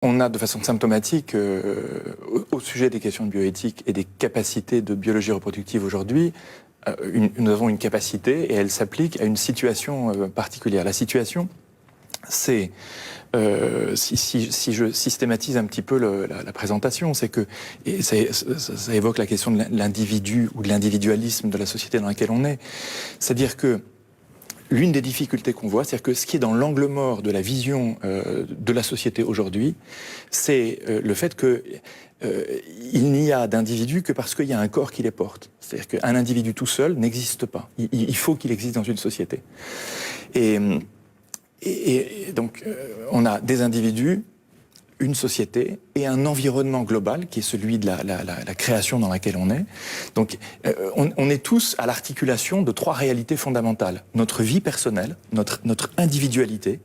On a de façon symptomatique, au sujet des questions de bioéthique et des capacités de biologie reproductive aujourd'hui, nous avons une capacité et elle s'applique à une situation particulière. La situation, c'est, si je systématise un petit peu la présentation, c'est que et ça évoque la question de l'individu ou de l'individualisme de la société dans laquelle on est. C'est-à-dire que l'une des difficultés qu'on voit, c'est-à-dire que ce qui est dans l'angle mort de la vision de la société aujourd'hui, c'est le fait que il n'y a d'individus que parce qu'il y a un corps qui les porte. C'est-à-dire qu'un individu tout seul n'existe pas. Il faut qu'il existe dans une société. Et donc, on a des individus, une société et un environnement global qui est celui de la création dans laquelle on est. Donc, on est tous à l'articulation de trois réalités fondamentales. Notre vie personnelle, notre individualité,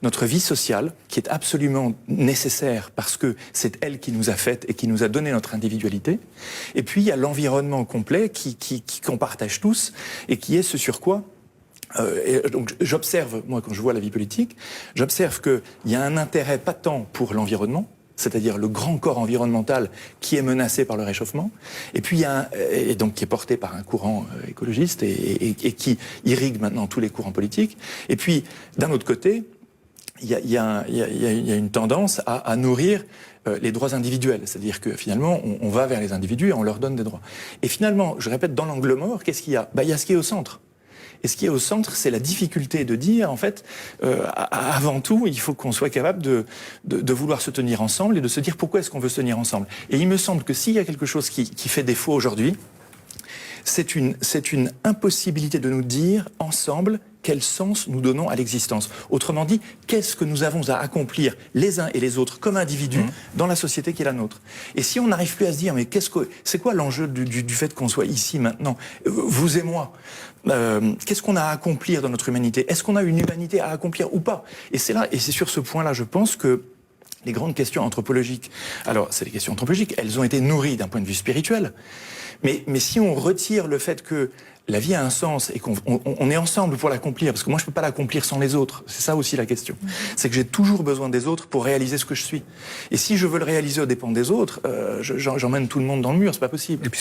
notre vie sociale, qui est absolument nécessaire parce que c'est elle qui nous a fait et qui nous a donné notre individualité. Et puis, il y a l'environnement complet qu'on partage tous et qui est ce sur quoi donc j'observe, moi quand je vois la vie politique, j'observe qu'il y a un intérêt patent pour l'environnement, c'est-à-dire le grand corps environnemental qui est menacé par le réchauffement, et puis il y a et donc qui est porté par un courant écologiste et qui irrigue maintenant tous les courants politiques. Et puis d'un autre côté, il y a une tendance à nourrir les droits individuels, c'est-à-dire que finalement on va vers les individus et on leur donne des droits. Et finalement, je répète, dans l'angle mort, qu'est-ce qu'il y a ? Il y a ce qui est au centre. Et ce qui est au centre, c'est la difficulté de dire, en fait, avant tout, il faut qu'on soit capable de vouloir se tenir ensemble et de se dire pourquoi est-ce qu'on veut se tenir ensemble. Et il me semble que s'il y a quelque chose qui fait défaut aujourd'hui, c'est une impossibilité de nous dire ensemble quel sens nous donnons à l'existence. Autrement dit, qu'est-ce que nous avons à accomplir les uns et les autres comme individus dans la société qui est la nôtre. Et si on n'arrive plus à se dire, mais c'est quoi l'enjeu du fait qu'on soit ici maintenant, vous et moi, qu'est-ce qu'on a à accomplir dans notre humanité? Est-ce qu'on a une humanité à accomplir ou pas? Et c'est sur ce point-là, je pense que les grandes questions anthropologiques, alors c'est les questions anthropologiques, elles ont été nourries d'un point de vue spirituel, mais si on retire le fait que la vie a un sens et qu'on est ensemble pour l'accomplir, parce que moi je peux pas l'accomplir sans les autres, c'est ça aussi la question, c'est que j'ai toujours besoin des autres pour réaliser ce que je suis. Et si je veux le réaliser aux dépens des autres, j'emmène tout le monde dans le mur, c'est pas possible.